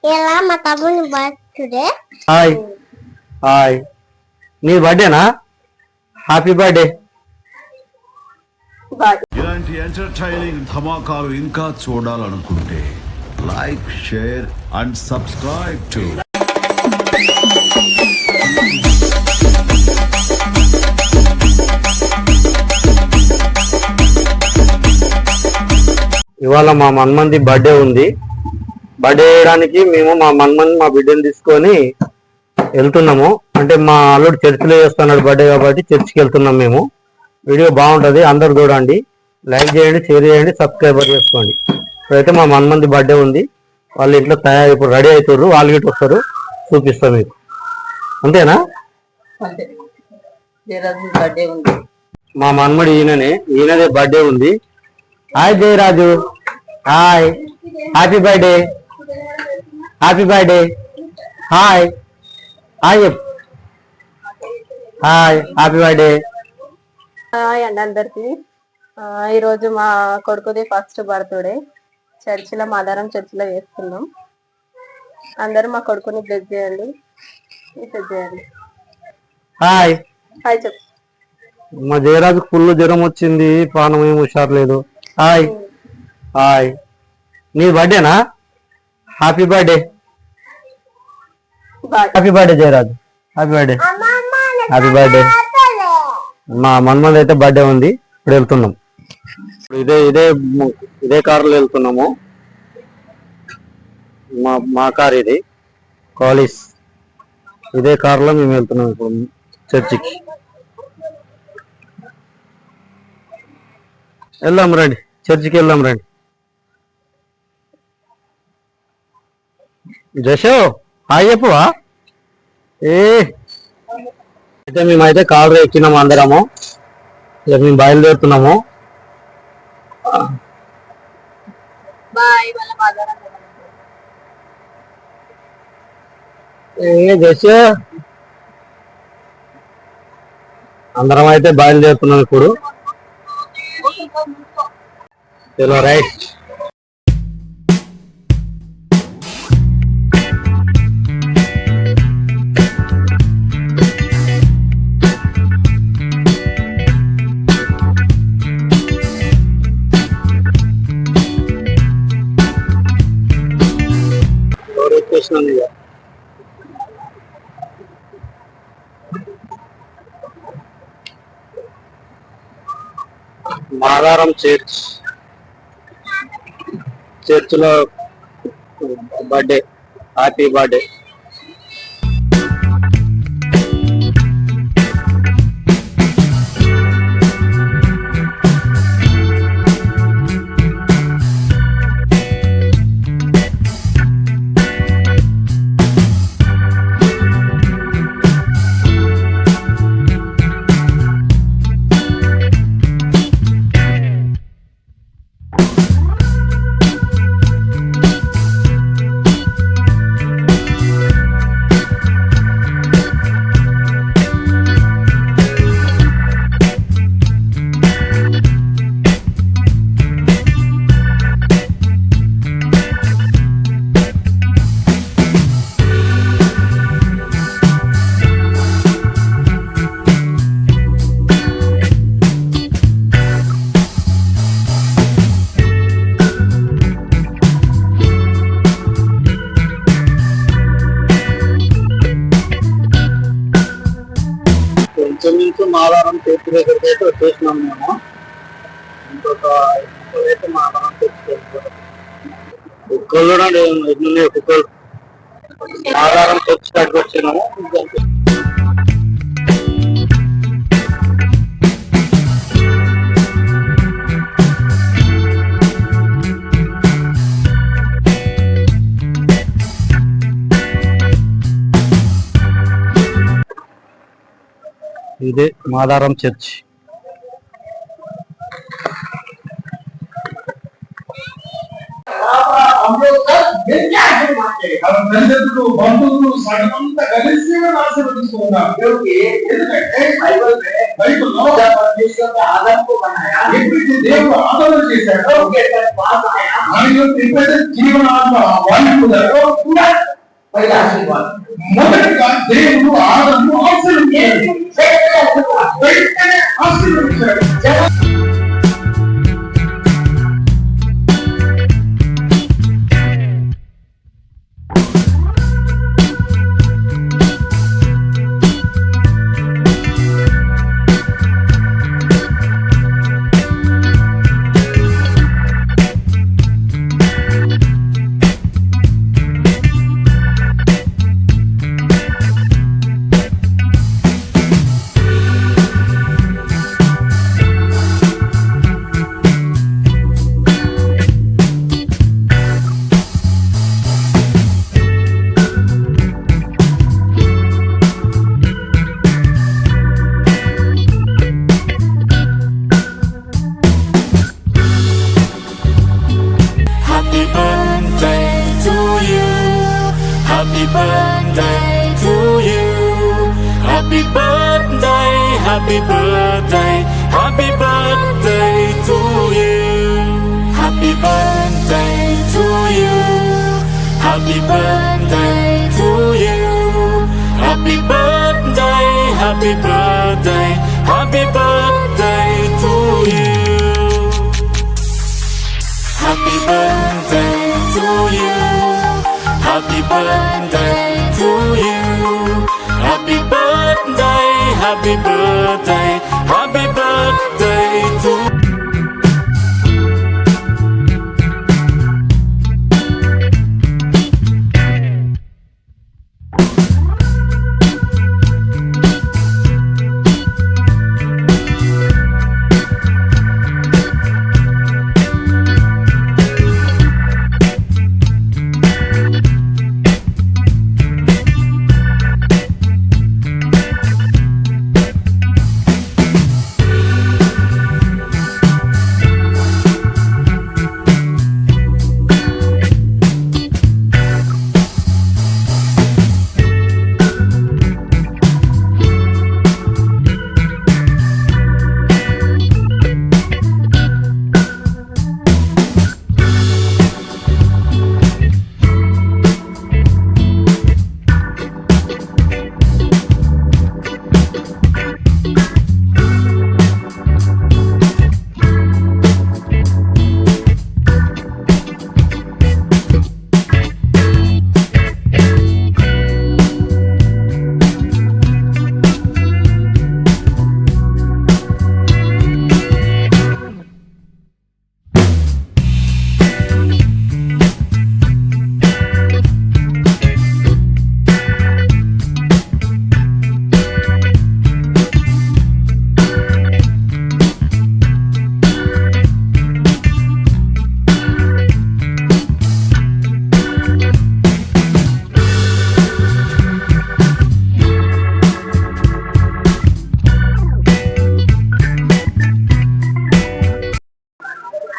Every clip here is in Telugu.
ఇలా మా తమ్ముని బర్త్డే. హాయ్ హాయ్, నీ బర్త్డేనా? Happy birthday. ఇలాంటి ఎంటర్టైనింగ్ ధమాకాలు ఇంకా చూడాలనుకుంటే like, share and subscribe to ఇవాళ మా మన్మంది బర్త్డే ఉంది. బర్త్డే చేయడానికి మేము మా మన్మంది మా బిడ్డను తీసుకొని వెళ్తున్నాము. అంటే మా అల్లుడు చర్చిలో చేస్తున్నాడు బర్త్డే కాబట్టి చర్చికి వెళ్తున్నాం మేము. వీడియో బాగుంటుంది, అందరు చూడండి, లైక్ చేయండి, షేర్ చేయండి, సబ్స్క్రైబర్ చేసుకోండి. ఇప్పుడైతే మా మన్మంది బర్త్డే ఉంది. వాళ్ళు ఇంట్లో ఇప్పుడు రెడీ అవుతారు, వాళ్ళు గిట్ట వస్తారు, చూపిస్తాం మీకు. అంతేనా? మా మన్మడి ఈయనదే బర్త్డే ఉంది. Hi Jayaraju, hi, happy birthday, happy birthday, hi hi hi, happy birthday. Hi అండి అందరికి. ఈరోజు మా కొడుకుది ఫస్ట్ బర్త్డే. చర్చిలో మాదారం చర్చిలో చేస్తున్నాం. అందరూ మా కొడుకుని బ్లెస్ చేయండి, బ్లెస్ చేయండి. హాయ్ హాయ్ చెప్పు. మా జయరాజు ఫుల్ జ్వరం వచ్చింది, పానం ఏమి హుషారులేదు. హాయ్ హాయ్, నీ బర్త్డేనా? Happy birthday, happy birthday Jayaraju, happy birthday, happy birthday. మా మన్మది అయితే బర్త్డే ఉంది, ఇప్పుడు వెళ్తున్నాం. ఇదే ఇదే ఇదే కారులో వెళ్తున్నాము. మా కార్ ఇది, కాలేజ్. ఇదే కారులో మేము వెళ్తున్నాం ఇప్పుడు చర్చికి. వెళ్దాం రండి, చర్చికి వెళ్దాం రండి. జషో హాయ్ చెప్పువా. అయితే మేమైతే కారు ఎక్కినాము అందరము. ఇక మేము బయలుదేరుతున్నాము. జషో అందరం అయితే బయలుదేరుతున్నాం ఇప్పుడు. చలో రైట్. మాదారం చర్చ్లో బర్త్డే, హ్యాపీ బర్త్డే. ఇంచుమించు మాదారం చర్చి దగ్గరికి అయితే వచ్చేసినాం మేము. ఇంకొక అయితే మాదారం చర్చి కుక్కలు చూడండి ఎన్ని కుక్కలు. మాదారం చర్చి దగ్గరికి వచ్చినాము. ఇదే మాదారం చర్చ్. हम लोग सब मिल जाए తల్లిదండ్రులు బంధువులు సగమంతా కలిసి ఆశీర్వదిస్తున్నారు. ఎందుకంటే బైబిల్లో ఎప్పుడైతే దేవుడు ఆదరణ చేశాడో ఆయన జీవనాత్మ వాయుకున్నారో మొదటిగా దేవుడు ఆదరణ ఆశీర్వదించాడు. Happy birthday to you. Happy birthday, happy birthday, happy birthday to you. Happy birthday to you. Happy birthday to you. Happy birthday, happy birthday, happy birthday to you. Happy birthday to you. Happy birthday to you. Happy birthday, happy birthday, happy birthday to you.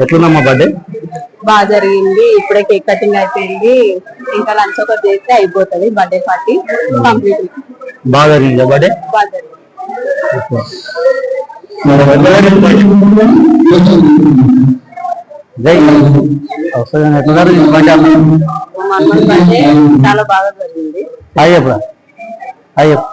ఎట్లుందమ్మా బర్త్డే? బాగా జరిగింది. ఇప్పుడే కేక్ కటింగ్ అయిపోయింది. ఇంకా లంచ్ ఒకటి చేస్తే అయిపోతుంది. Birthday party complete. బాగా జరిగిందా బర్త్డే? బాగా జరిగింది. బర్త్డే చాలా బాగా జరిగింది. అయ్యప్ప అయ్యప్ప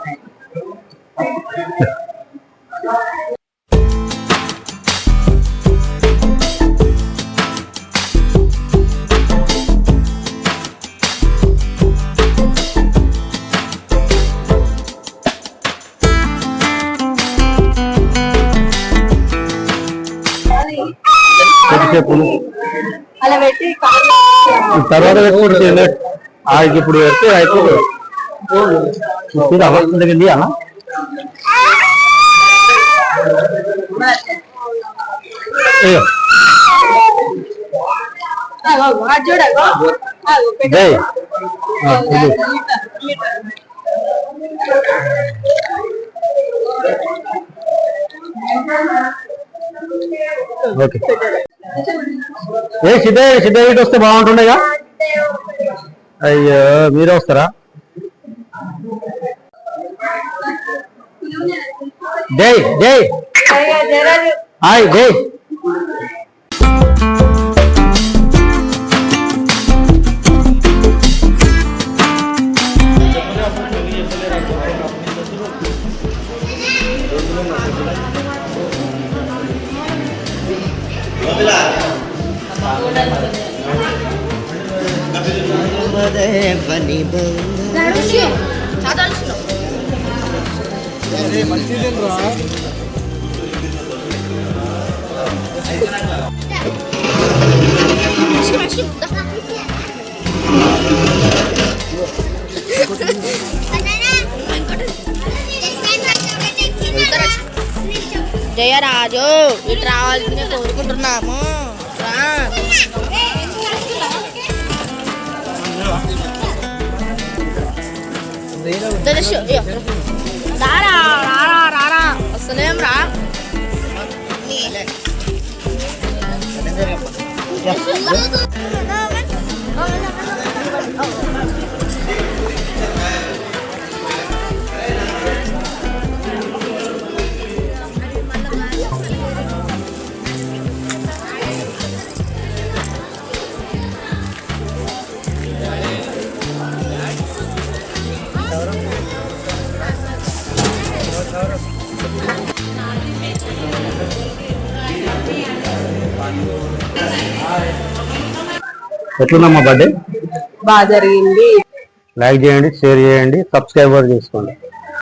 అలా పెట్టి తర్వాత ఆడికి ఇప్పుడు పెడితే అయిపోతుంది. అవస్థ అలా ఓకే సిద్ధ సిద్ధ వస్తే బాగుంటుండేగా. అయ్యో మీరే వస్తారా? జై జై హాయ్ జై. జయరాజు ఇటు రావాల్సిందే కోరుకుంటున్నాము. రారా రారా రారా అసలేం రా. ఎట్లుందమ్మా బర్త్డే? బాగా జరిగింది. లైక్ చేయండి, షేర్ చేయండి, సబ్స్క్రైబర్ చేసుకోండి.